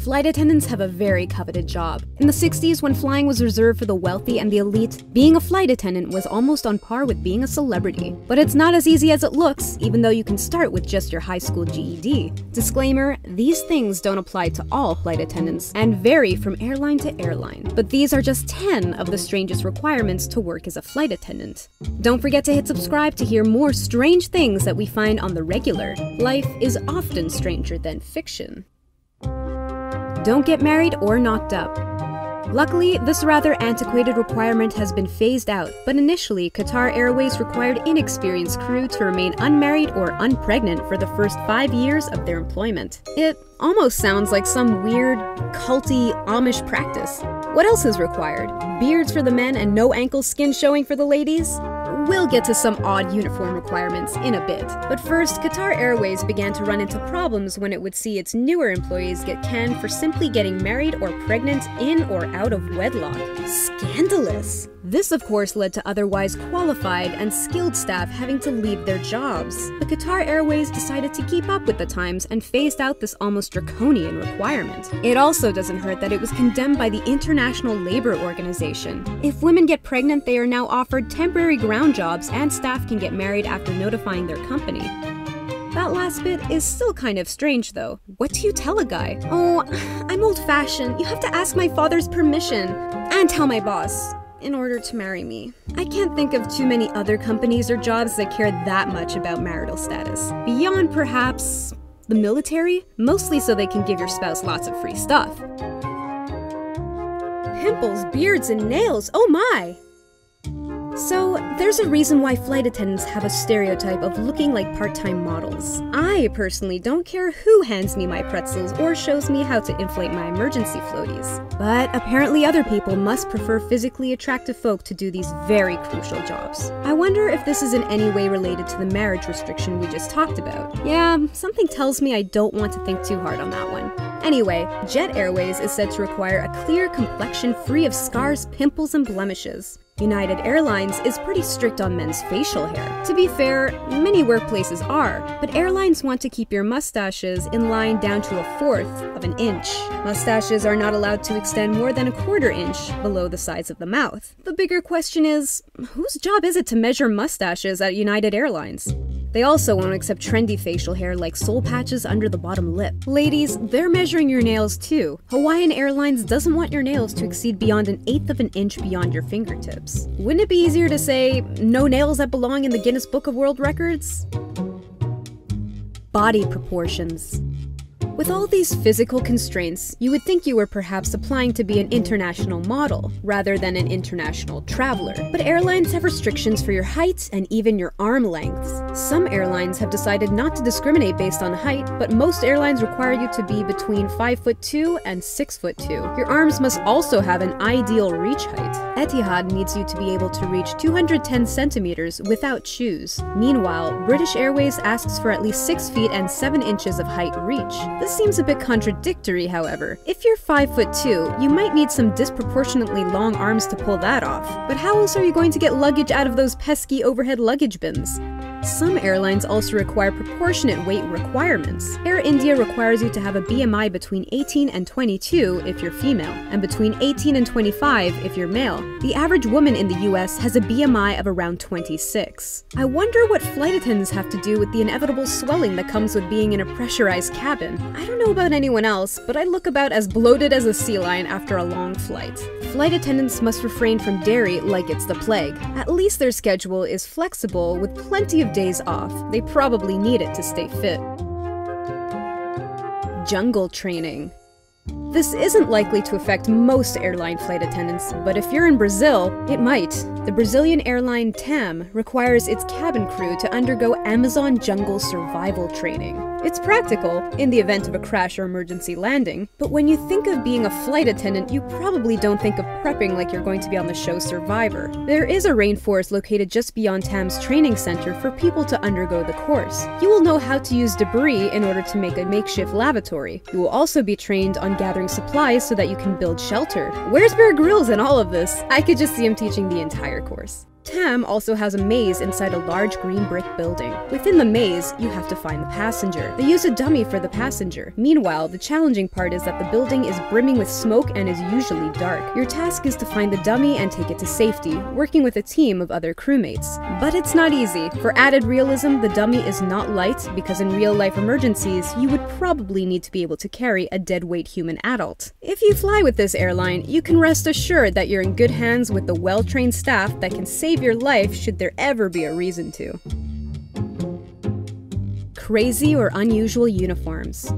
Flight attendants have a very coveted job. In the 60s, when flying was reserved for the wealthy and the elite, being a flight attendant was almost on par with being a celebrity. But it's not as easy as it looks, even though you can start with just your high school GED. Disclaimer, these things don't apply to all flight attendants and vary from airline to airline. But these are just 10 of the strangest requirements to work as a flight attendant. Don't forget to hit subscribe to hear more strange things that we find on the regular. Life is often stranger than fiction. Don't get married or knocked up. Luckily, this rather antiquated requirement has been phased out, but initially, Qatar Airways required inexperienced crew to remain unmarried or unpregnant for the first 5 years of their employment. It almost sounds like some weird, culty Amish practice. What else is required? Beards for the men and no ankle skin showing for the ladies? We'll get to some odd uniform requirements in a bit. But first, Qatar Airways began to run into problems when it would see its newer employees get canned for simply getting married or pregnant in or out of wedlock. Scandalous! This, of course, led to otherwise qualified and skilled staff having to leave their jobs. But Qatar Airways decided to keep up with the times and phased out this almost draconian requirement. It also doesn't hurt that it was condemned by the International Labor Organization. If women get pregnant, they are now offered temporary ground jobs, and staff can get married after notifying their company. That last bit is still kind of strange, though. What do you tell a guy? Oh, I'm old-fashioned. You have to ask my father's permission and tell my boss in order to marry me. I can't think of too many other companies or jobs that care that much about marital status. Beyond, perhaps, the military? Mostly so they can give your spouse lots of free stuff. Pimples, beards, and nails, oh my! So, there's a reason why flight attendants have a stereotype of looking like part-time models. I personally don't care who hands me my pretzels or shows me how to inflate my emergency floaties. But apparently other people must prefer physically attractive folk to do these very crucial jobs. I wonder if this is in any way related to the marriage restriction we just talked about. Yeah, something tells me I don't want to think too hard on that one. Anyway, Jet Airways is said to require a clear complexion free of scars, pimples, and blemishes. United Airlines is pretty strict on men's facial hair. To be fair, many workplaces are, but airlines want to keep your mustaches in line down to 1/4 of an inch. Mustaches are not allowed to extend more than 1/4 inch below the sides of the mouth. The bigger question is, whose job is it to measure mustaches at United Airlines? They also won't accept trendy facial hair like soul patches under the bottom lip. Ladies, they're measuring your nails too. Hawaiian Airlines doesn't want your nails to exceed beyond 1/8 of an inch beyond your fingertips. Wouldn't it be easier to say, no nails that belong in the Guinness Book of World Records? Body proportions. With all these physical constraints, you would think you were perhaps applying to be an international model, rather than an international traveler. But airlines have restrictions for your height and even your arm lengths. Some airlines have decided not to discriminate based on height, but most airlines require you to be between 5'2" and 6'2". Your arms must also have an ideal reach height. Etihad needs you to be able to reach 210 centimeters without shoes. Meanwhile, British Airways asks for at least 6 feet and 7 inches of height reach. This seems a bit contradictory, however. If you're 5'2", you might need some disproportionately long arms to pull that off. But how else are you going to get luggage out of those pesky overhead luggage bins? Some airlines also require proportionate weight requirements. Air India requires you to have a BMI between 18 and 22 if you're female, and between 18 and 25 if you're male. The average woman in the US has a BMI of around 26. I wonder what flight attendants have to do with the inevitable swelling that comes with being in a pressurized cabin. I don't know about anyone else, but I look about as bloated as a sea lion after a long flight. Flight attendants must refrain from dairy like it's the plague. At least their schedule is flexible with plenty of days off. They probably need it to stay fit. Jungle training. This isn't likely to affect most airline flight attendants, but if you're in Brazil, it might. The Brazilian airline TAM requires its cabin crew to undergo Amazon jungle survival training. It's practical, in the event of a crash or emergency landing, but when you think of being a flight attendant, you probably don't think of prepping like you're going to be on the show Survivor. There is a rainforest located just beyond TAM's training center for people to undergo the course. You will know how to use debris in order to make a makeshift lavatory. You will also be trained on gathering supplies so that you can build shelter. Where's Bear Grylls in all of this? I could just see him teaching the entire course. TAM also has a maze inside a large green brick building. Within the maze, you have to find the passenger. They use a dummy for the passenger. Meanwhile, the challenging part is that the building is brimming with smoke and is usually dark. Your task is to find the dummy and take it to safety, working with a team of other crewmates. But it's not easy. For added realism, the dummy is not light because in real-life emergencies, you would probably need to be able to carry a dead-weight human adult. If you fly with this airline, you can rest assured that you're in good hands with the well-trained staff that can save your life should there ever be a reason to. Crazy or unusual uniforms.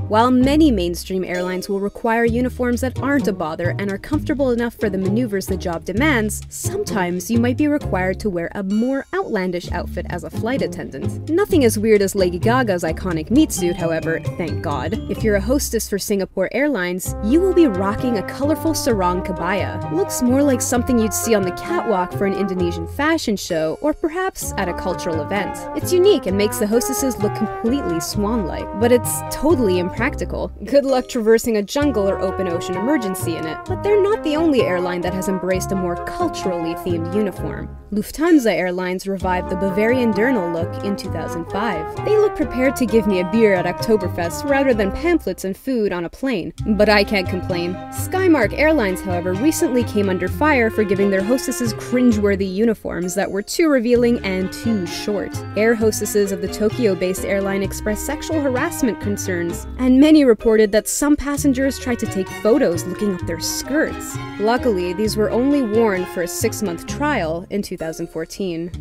While many mainstream airlines will require uniforms that aren't a bother and are comfortable enough for the maneuvers the job demands, sometimes you might be required to wear a more outlandish outfit as a flight attendant. Nothing as weird as Lady Gaga's iconic meat suit, however, thank God. If you're a hostess for Singapore Airlines, you will be rocking a colorful sarong kebaya. Looks more like something you'd see on the catwalk for an Indonesian fashion show, or perhaps at a cultural event. It's unique and makes the hostesses look completely swan-like, but it's totally impractical. Good luck traversing a jungle or open ocean emergency in it. But they're not the only airline that has embraced a more culturally themed uniform. Lufthansa Airlines revived the Bavarian Dirndl look in 2005. They look prepared to give me a beer at Oktoberfest rather than pamphlets and food on a plane. But I can't complain. Skymark Airlines, however, recently came under fire for giving their hostesses cringeworthy uniforms that were too revealing and too short. Air hostesses of the Tokyo-based airline expressed sexual harassment concerns, and many reported that some passengers tried to take photos looking up their skirts. Luckily, these were only worn for a 6-month trial in 2014.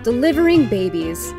Delivering babies.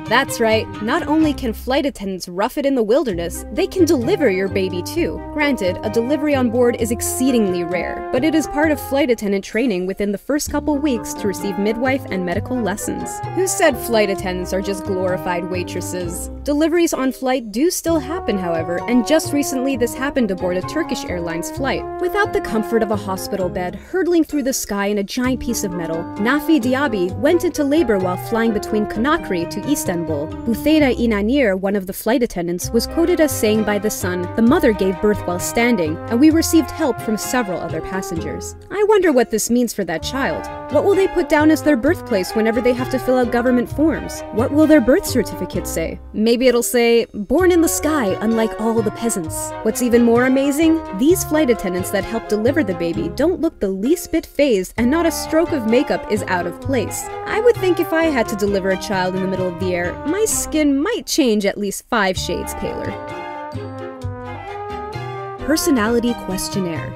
That's right, not only can flight attendants rough it in the wilderness, they can deliver your baby too. Granted, a delivery on board is exceedingly rare, but it is part of flight attendant training within the first couple weeks to receive midwife and medical lessons. Who said flight attendants are just glorified waitresses? Deliveries on flight do still happen, however, and just recently this happened aboard a Turkish Airlines flight. Without the comfort of a hospital bed, hurtling through the sky in a giant piece of metal, Nafi Diaby went into labor while flying between Conakry to Istanbul. Butheda Inanir, one of the flight attendants, was quoted as saying by The Sun, "The mother gave birth while standing, and we received help from several other passengers." I wonder what this means for that child. What will they put down as their birthplace whenever they have to fill out government forms? What will their birth certificate say? Maybe it'll say, "Born in the sky, unlike all the peasants." What's even more amazing? These flight attendants that help deliver the baby don't look the least bit phased, and not a stroke of makeup is out of place. I would think if I had to deliver a child in the middle of the air, my skin might change at least 5 shades paler. Personality questionnaire.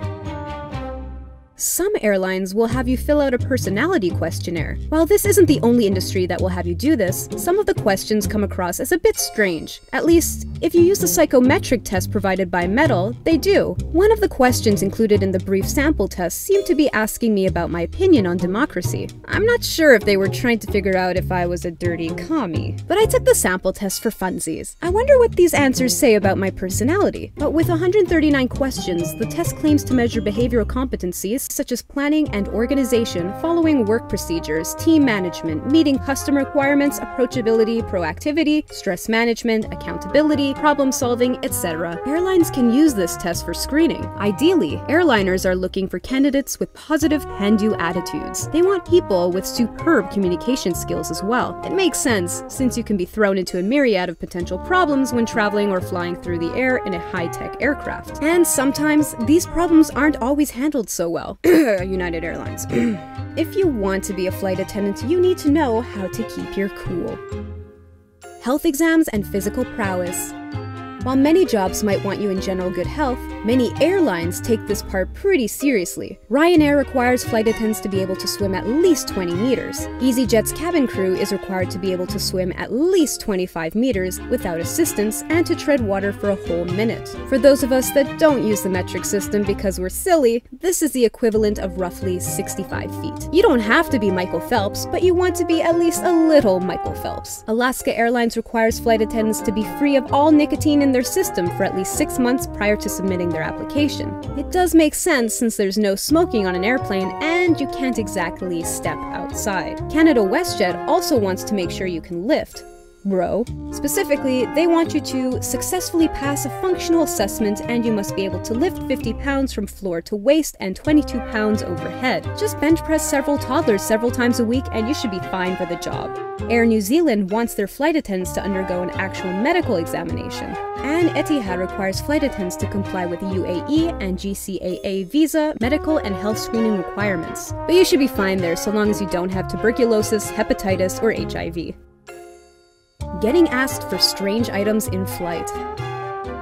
Some airlines will have you fill out a personality questionnaire. While this isn't the only industry that will have you do this, some of the questions come across as a bit strange. At least, if you use the psychometric test provided by Metal, they do. One of the questions included in the brief sample test seemed to be asking me about my opinion on democracy. I'm not sure if they were trying to figure out if I was a dirty commie, but I took the sample test for funsies. I wonder what these answers say about my personality. But with 139 questions, the test claims to measure behavioral competencies such as planning and organization, following work procedures, team management, meeting customer requirements, approachability, proactivity, stress management, accountability, problem solving, etc. Airlines can use this test for screening. Ideally, airliners are looking for candidates with positive can-do attitudes. They want people with superb communication skills as well. It makes sense, since you can be thrown into a myriad of potential problems when traveling or flying through the air in a high-tech aircraft. And sometimes, these problems aren't always handled so well. United Airlines. If you want to be a flight attendant, you need to know how to keep your cool. Health exams and physical prowess. While many jobs might want you in general good health, many airlines take this part pretty seriously. Ryanair requires flight attendants to be able to swim at least 20 meters. EasyJet's cabin crew is required to be able to swim at least 25 meters without assistance and to tread water for a whole minute. For those of us that don't use the metric system because we're silly, this is the equivalent of roughly 65 feet. You don't have to be Michael Phelps, but you want to be at least a little Michael Phelps. Alaska Airlines requires flight attendants to be free of all nicotine in their system for at least 6 months prior to submitting their application. It does make sense since there's no smoking on an airplane and you can't exactly step outside. Canada WestJet also wants to make sure you can lift. bro. Specifically, they want you to successfully pass a functional assessment, and you must be able to lift 50 pounds from floor to waist and 22 pounds overhead. Just bench press several toddlers several times a week and you should be fine for the job. Air New Zealand wants their flight attendants to undergo an actual medical examination. And Etihad requires flight attendants to comply with UAE and GCAA visa, medical and health screening requirements. But you should be fine there so long as you don't have tuberculosis, hepatitis, or HIV. Getting asked for strange items in flight.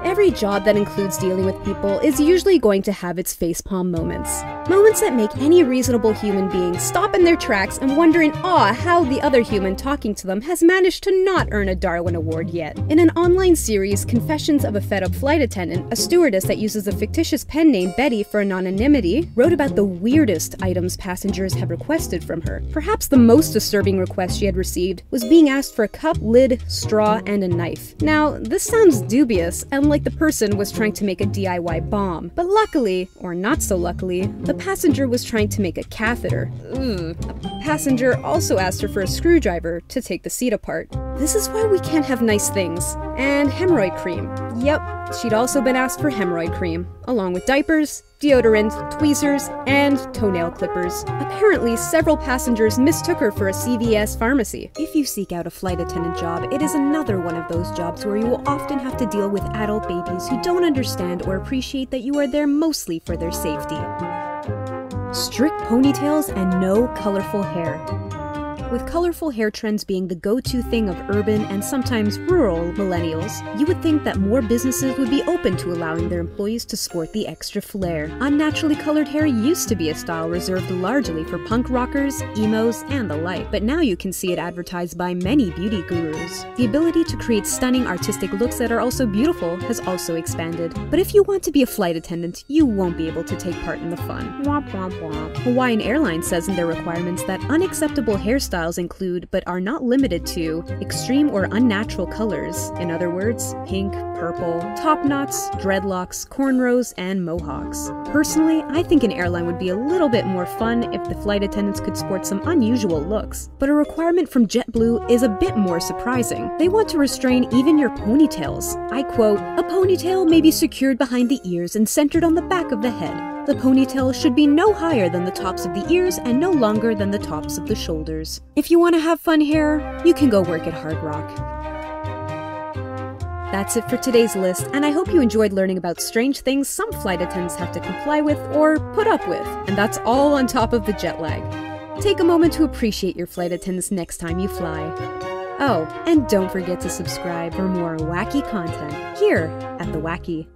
Every job that includes dealing with people is usually going to have its facepalm moments. Moments that make any reasonable human being stop in their tracks and wonder in awe how the other human talking to them has managed to not earn a Darwin Award yet. In an online series, Confessions of a Fed-Up Flight Attendant, a stewardess that uses a fictitious pen name Betty for anonymity wrote about the weirdest items passengers have requested from her. Perhaps the most disturbing request she had received was being asked for a cup, lid, straw, and a knife. Now, this sounds dubious and like the person was trying to make a DIY bomb. But luckily, or not so luckily, the passenger was trying to make a catheter. A passenger also asked her for a screwdriver to take the seat apart. This is why we can't have nice things. And hemorrhoid cream. Yep, she'd also been asked for hemorrhoid cream, along with diapers, deodorant, tweezers, and toenail clippers. Apparently, several passengers mistook her for a CVS pharmacy. If you seek out a flight attendant job, it is another one of those jobs where you will often have to deal with adult babies who don't understand or appreciate that you are there mostly for their safety. Strict ponytails and no colorful hair. With colorful hair trends being the go-to thing of urban and sometimes rural millennials, you would think that more businesses would be open to allowing their employees to sport the extra flair. Unnaturally colored hair used to be a style reserved largely for punk rockers, emos, and the like, but now you can see it advertised by many beauty gurus. The ability to create stunning artistic looks that are also beautiful has also expanded. But if you want to be a flight attendant, you won't be able to take part in the fun. Womp womp womp. Hawaiian Airlines says in their requirements that unacceptable hairstyles include, but are not limited to, extreme or unnatural colors. In other words, pink, purple, top knots, dreadlocks, cornrows, and mohawks. Personally, I think an airline would be a little bit more fun if the flight attendants could sport some unusual looks. But a requirement from JetBlue is a bit more surprising. They want to restrain even your ponytails. I quote, "A ponytail may be secured behind the ears and centered on the back of the head. The ponytail should be no higher than the tops of the ears and no longer than the tops of the shoulders." If you want to have fun hair, you can go work at Hard Rock. That's it for today's list, and I hope you enjoyed learning about strange things some flight attendants have to comply with or put up with, and that's all on top of the jet lag. Take a moment to appreciate your flight attendants next time you fly. Oh, and don't forget to subscribe for more wacky content here at The Wacky.